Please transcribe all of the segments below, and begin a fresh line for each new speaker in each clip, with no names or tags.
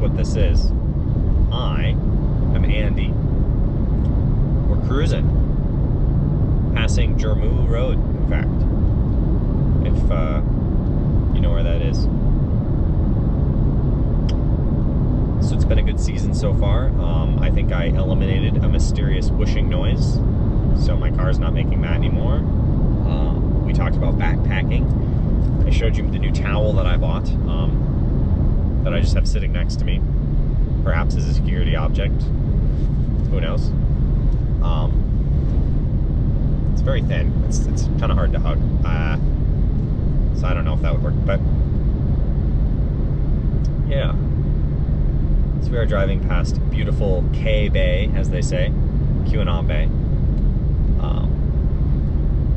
what this is. I am Andy. We're cruising. Passing Jermu Road, in fact. If you know where that is. So it's been a good season so far. I think I eliminated a mysterious whooshing noise, so my car's not making that anymore. We talked about backpacking. I showed you the new towel that I bought, that I just have sitting next to me, perhaps as a security object. Who knows? It's very thin. It's kind of hard to hug. So I don't know if that would work, but yeah. So we are driving past beautiful K Bay, as they say, QAnon Bay.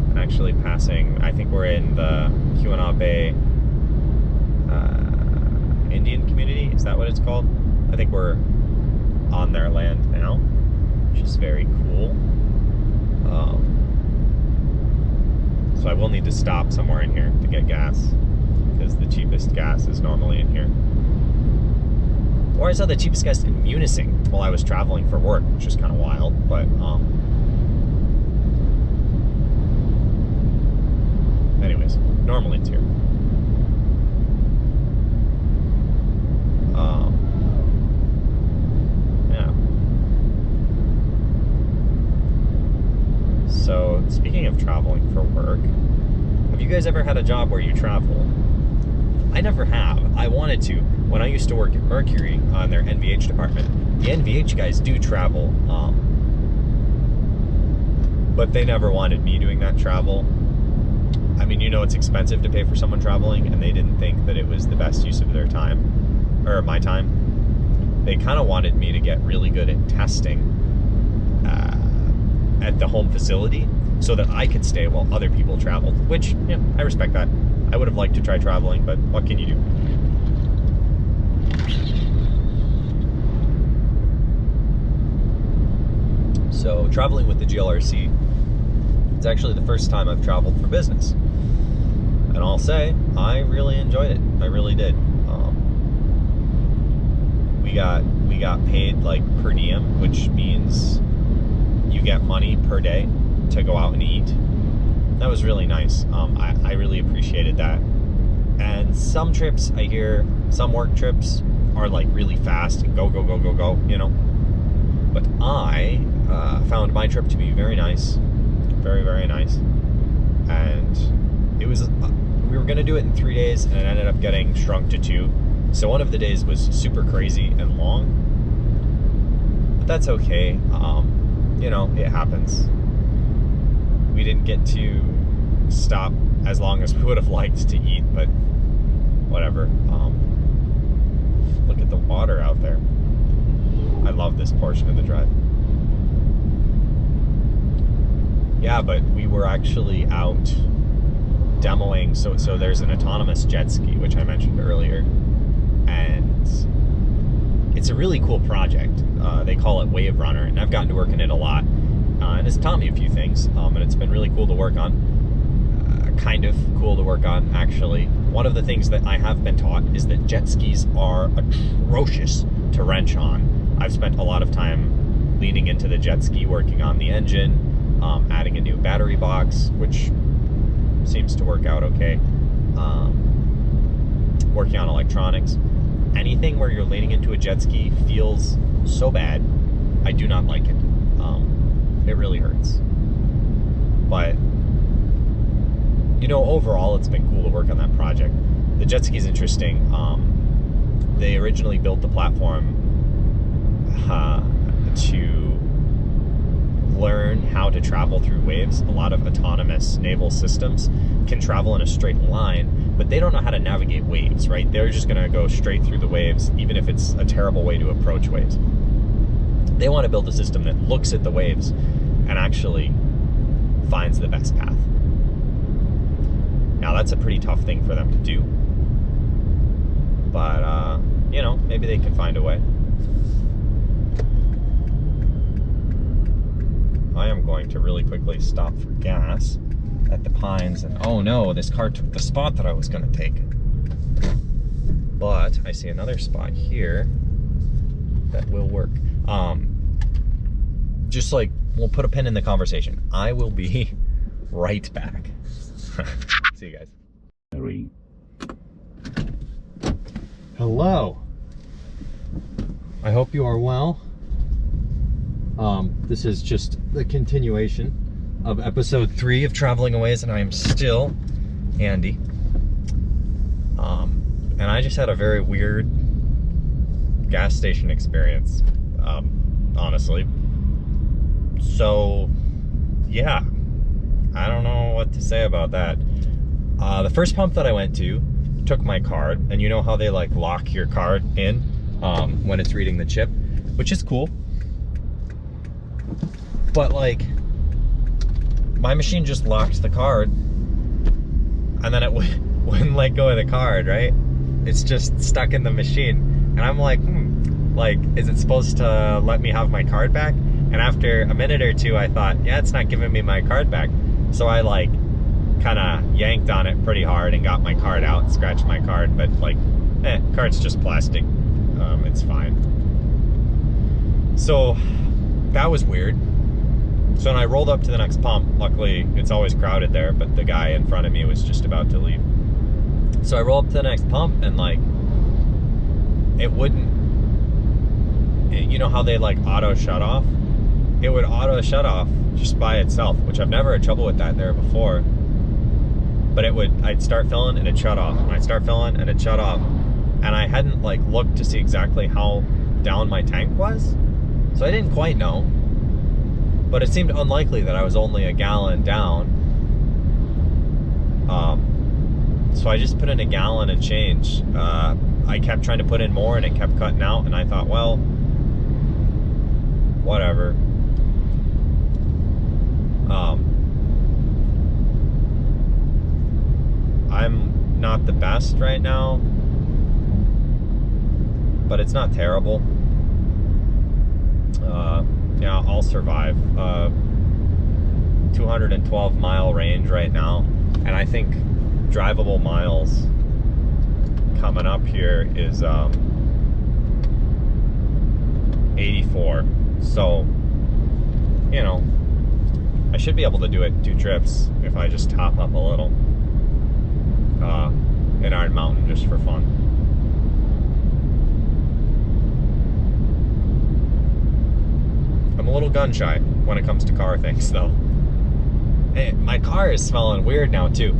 And actually passing, I think we're in the QAnon Bay Indian community. Is that what it's called? I think we're on their land now, which is very cool. So I will need to stop somewhere in here to get gas, because the cheapest gas is normally in here. Or I saw the cheapest gas in Munising while I was traveling for work, which is kind of wild, but anyways, normally it's here. Yeah. So, speaking of traveling for work, have you guys ever had a job where you travel? I never have. I wanted to. When I used to work at Mercury on their NVH department, the NVH guys do travel, but they never wanted me doing that travel. I mean, you know, it's expensive to pay for someone traveling, and they didn't think that it was the best use of their time, or my time. They kind of wanted me to get really good at testing at the home facility so that I could stay while other people traveled, which, yeah, I respect that. I would have liked to try traveling, but what can you do? So, traveling with the GLRC, it's actually the first time I've traveled for business. And I'll say, I really enjoyed it. I really did. We got paid like per diem, which means you get money per day to go out and eat. That was really nice. I really appreciated that. And some trips, I hear, some work trips are like really fast and go, you know. But I found my trip to be very nice. Very, very nice. And it was, we were gonna do it in 3 days, and it ended up getting shrunk to 2. So one of the days was super crazy and long, but that's okay. You know, it happens. We didn't get to stop as long as we would have liked to eat, but whatever. Look at the water out there. I love this portion of the drive. Yeah, but we were actually out demoing, so there's an autonomous jet ski, which I mentioned earlier, and it's a really cool project. They call it Wave Runner, and I've gotten to work in it a lot, and it's taught me a few things, and it's been really cool to work on. Kind of cool to work on, actually. One of the things that I have been taught is that jet skis are atrocious to wrench on. I've spent a lot of time leaning into the jet ski, working on the engine, adding a new battery box, which seems to work out okay, working on electronics. Anything where you're leaning into a jet ski feels so bad. I do not like it. It really hurts. But, you know, overall, it's been cool to work on that project. The jet ski is interesting. They originally built the platform to learn how to travel through waves. A lot of autonomous naval systems can travel in a straight line, but they don't know how to navigate waves, right? They're just going to go straight through the waves, even if it's a terrible way to approach waves. They want to build a system that looks at the waves and actually finds the best path. Now, that's a pretty tough thing for them to do. But, you know, maybe they can find a way. I am going to really quickly stop for gas at the Pines, and oh no, this car took the spot that I was going to take. But I see another spot here that will work. Just like, we'll put a pin in the conversation. I will be right back. See you guys. Hello. I hope you are well. This is just the continuation of episode 3 of Traveling Aways, and I am still Andy. And I just had a very weird gas station experience, honestly. So, yeah, I don't know what to say about that. The first pump that I went to took my card, and you know how they like lock your card in when it's reading the chip, which is cool. But like, my machine just locked the card, and then it wouldn't let go of the card, right? It's just stuck in the machine. And I'm like, like, is it supposed to let me have my card back? And after a minute or two, I thought, yeah, it's not giving me my card back. So I like kind of yanked on it pretty hard and got my card out, scratched my card, but like, card's just plastic. It's fine. So that was weird. So when I rolled up to the next pump, luckily it's always crowded there, but the guy in front of me was just about to leave. So I rolled up to the next pump, and like, it wouldn't, you know how they like auto shut off? It would auto shut off just by itself, which I've never had trouble with that there before. But I'd start filling and it'd shut off, and I'd start filling and it'd shut off. And I hadn't like looked to see exactly how down my tank was, so I didn't quite know. But it seemed unlikely that I was only a gallon down. So I just put in a gallon and change. I kept trying to put in more and it kept cutting out, and I thought, well, whatever. I'm not the best right now, but it's not terrible. Yeah, I'll survive. 212 mile range right now, and I think drivable miles coming up here is 84. So, you know, I should be able to do it 2 trips if I just top up a little in Iron Mountain just for fun. I'm a little gun shy when it comes to car things, though. Hey, my car is smelling weird now too.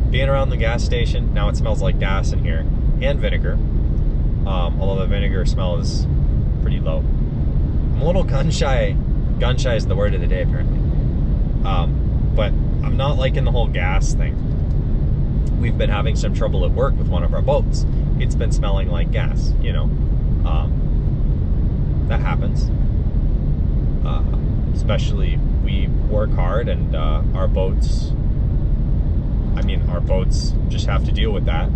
Being around the gas station, now it smells like gas in here, and vinegar. Although the vinegar smell is pretty low. I'm a little gun shy. Gun shy is the word of the day, apparently. But I'm not liking the whole gas thing. We've been having some trouble at work with one of our boats. It's been smelling like gas, you know. That happens. Especially, we work hard, and our boats just have to deal with that.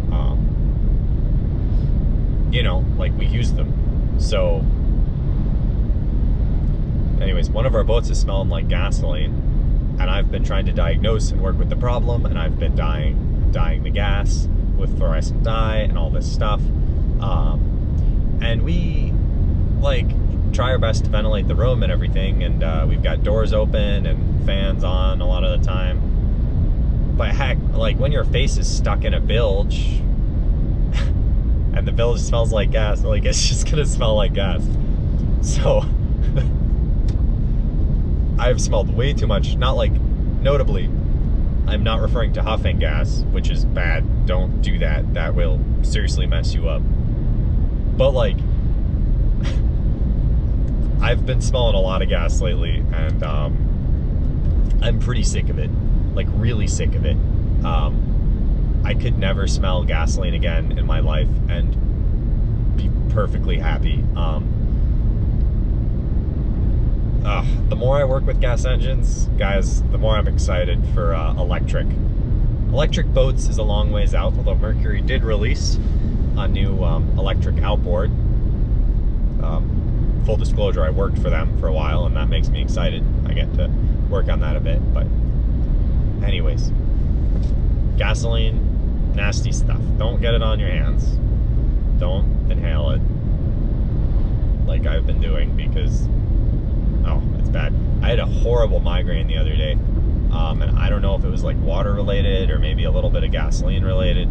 You know, like, we use them. So anyways, one of our boats is smelling like gasoline, and I've been trying to diagnose and work with the problem, and I've been dyeing the gas with fluorescent dye and all this stuff. And we like try our best to ventilate the room and everything, and we've got doors open and fans on a lot of the time. But heck, like, when your face is stuck in a bilge and the bilge smells like gas, like, it's just gonna smell like gas. So I've smelled way too much. Not like, notably, I'm not referring to huffing gas, which is bad. Don't do that. That will seriously mess you up. But like, I've been smelling a lot of gas lately, and I'm pretty sick of it. Like, really sick of it. I could never smell gasoline again in my life and be perfectly happy. The more I work with gas engines, guys, the more I'm excited for electric. Electric boats is a long ways out, although Mercury did release a new electric outboard. Full disclosure, I worked for them for a while, and that makes me excited. I get to work on that a bit, but anyways, gasoline, nasty stuff. Don't get it on your hands. Don't inhale it. Like, I've been doing because, oh, it's bad. I had a horrible migraine the other day. And I don't know if it was like water related or maybe a little bit of gasoline related,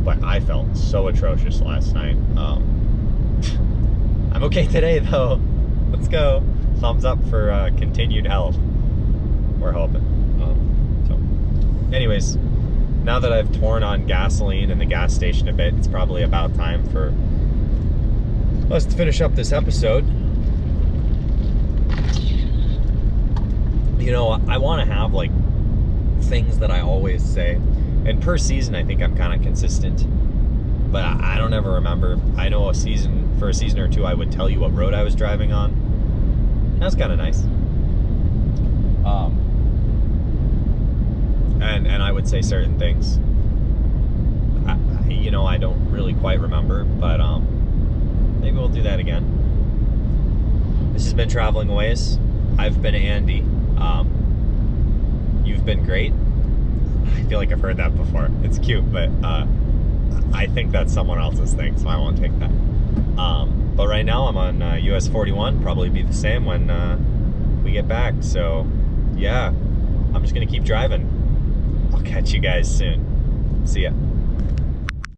but I felt so atrocious last night. I'm okay today though. Let's go. Thumbs up for continued health. We're hoping. So, anyways, now that I've torn on gasoline in the gas station a bit, it's probably about time for us to finish up this episode. You know, I want to have like things that I always say, and per season I think I'm kind of consistent, but I don't ever remember. I know for a season or two I would tell you what road I was driving on. That's kind of nice. And I would say certain things. You know, I don't really quite remember, but maybe we'll do that again. This has been Traveling Aways. I've been Andy. You've been great. I feel like I've heard that before. It's cute, but I think that's someone else's thing, so I won't take that. But right now I'm on US 41. Probably be the same when we get back. So yeah, I'm just gonna keep driving. I'll catch you guys soon. See ya.